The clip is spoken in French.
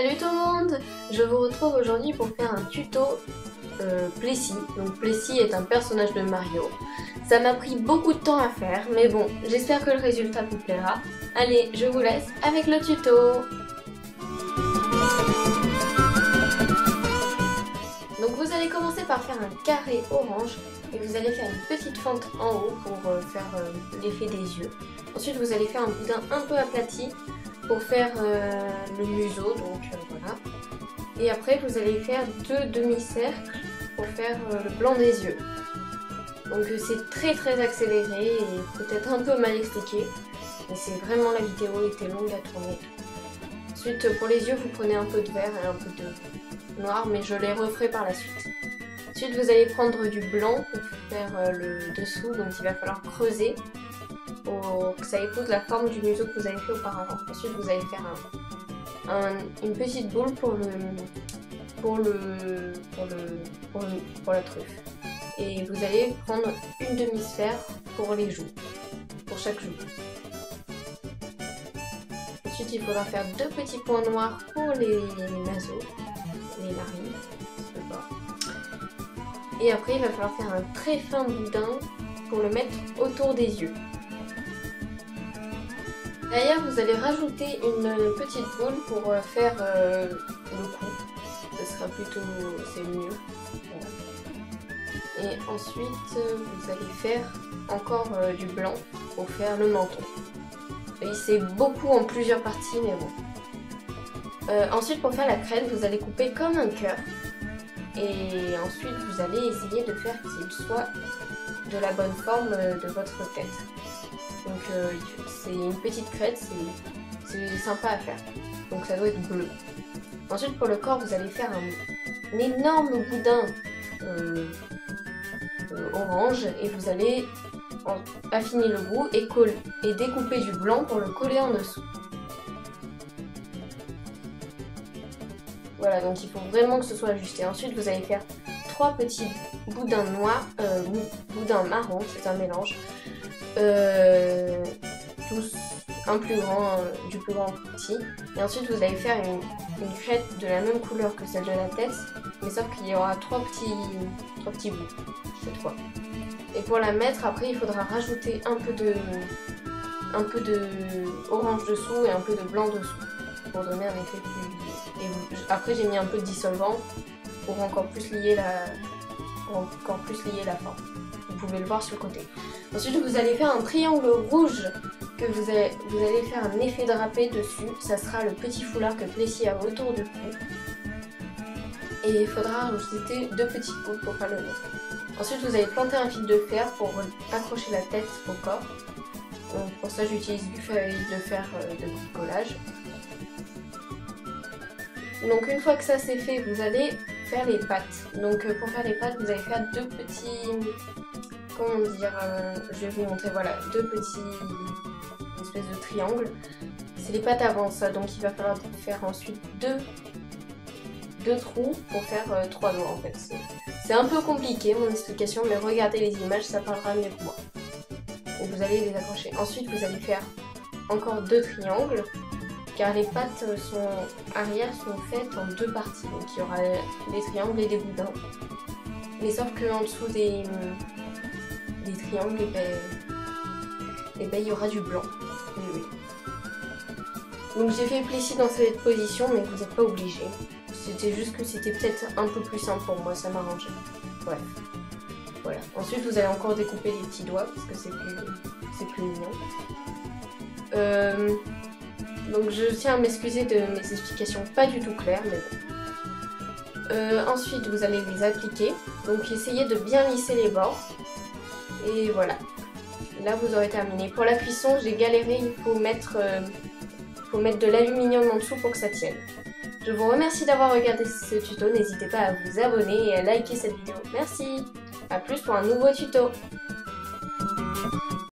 Salut tout le monde! Je vous retrouve aujourd'hui pour faire un tuto Plessis. Donc Plessis est un personnage de Mario. Ça m'a pris beaucoup de temps à faire, mais bon, j'espère que le résultat vous plaira. Allez, je vous laisse avec le tuto! Donc vous allez commencer par faire un carré orange et vous allez faire une petite fente en haut pour faire l'effet des yeux. Ensuite vous allez faire un boudin un peu aplati pour faire le museau, donc voilà. Et après vous allez faire deux demi-cercles pour faire le blanc des yeux. Donc c'est très accéléré et peut-être un peu mal expliqué, mais c'est vraiment, la vidéo était longue à tourner. Ensuite pour les yeux vous prenez un peu de vert et un peu de noir, mais je les referai par la suite. Ensuite vous allez prendre du blanc pour faire le dessous, donc il va falloir creuser pour que ça épouse la forme du museau que vous avez fait auparavant. Ensuite vous allez faire une petite boule pour la truffe. Et vous allez prendre une demi-sphère pour les joues, pour chaque joue. Ensuite il faudra faire deux petits points noirs pour les naseaux, les narines, le bas. Et après il va falloir faire un très fin boudin pour le mettre autour des yeux. Derrière vous allez rajouter une petite boule pour faire le cou. Ce sera plutôt, c'est mieux. Voilà. Et ensuite vous allez faire encore du blanc pour faire le menton. Et c'est beaucoup en plusieurs parties, mais bon. Ensuite pour faire la crête vous allez couper comme un cœur. Et ensuite vous allez essayer de faire qu'il soit de la bonne forme de votre tête. Donc c'est une petite crête, c'est sympa à faire. Donc ça doit être bleu. Ensuite pour le corps vous allez faire un énorme boudin orange et vous allez affiner le bout et découper du blanc pour le coller en dessous. Voilà, donc il faut vraiment que ce soit ajusté. Ensuite vous allez faire trois petits boudins noirs, boudins marron, c'est un mélange. Tous un plus grand, du plus grand au petit. Et ensuite vous allez faire une crête de la même couleur que celle de la tête, mais sauf qu'il y aura trois petits bouts cette fois. Et pour la mettre, après il faudra rajouter un peu de orange dessous et un peu de blanc dessous pour donner un effet plus. Et après j'ai mis un peu de dissolvant pour encore plus lier la forme. Vous pouvez le voir sur le côté. Ensuite vous allez faire un triangle rouge que vous allez faire un effet drapé dessus. Ça sera le petit foulard que Plessis a autour du cou. Et il faudra rajouter deux petites boucles pour faire le nez. Ensuite vous allez planter un fil de fer pour accrocher la tête au corps. Donc pour ça j'utilise du feuille de fer de bricolage. Donc une fois que ça c'est fait, vous allez faire les pattes. Donc pour faire les pattes, vous allez faire deux petits, comment dire, je vais vous montrer, voilà, deux petits, une espèce de triangle. C'est les pattes avant ça, donc il va falloir faire ensuite deux trous pour faire trois doigts en fait. C'est un peu compliqué mon explication, mais regardez les images, ça parlera mieux que moi. Et vous allez les accrocher. Ensuite vous allez faire encore deux triangles, car les pattes arrière sont faites en deux parties. Donc il y aura des triangles et des boudins. Mais sauf qu'en dessous des triangles, et ben, il y aura du blanc. Oui. Donc j'ai fait Plessis dans cette position, mais vous n'êtes pas obligé. C'était juste que c'était peut-être un peu plus simple pour moi, ça m'arrangeait. Bref. Voilà. Ensuite vous allez encore découper les petits doigts, parce que c'est plus mignon. Donc je tiens à m'excuser de mes explications pas du tout claires, mais bon. Ensuite vous allez les appliquer, donc essayez de bien lisser les bords. Et voilà, là vous aurez terminé. Pour la cuisson j'ai galéré, il faut mettre de l'aluminium en dessous pour que ça tienne. Je vous remercie d'avoir regardé ce tuto, n'hésitez pas à vous abonner et à liker cette vidéo. Merci, à plus pour un nouveau tuto.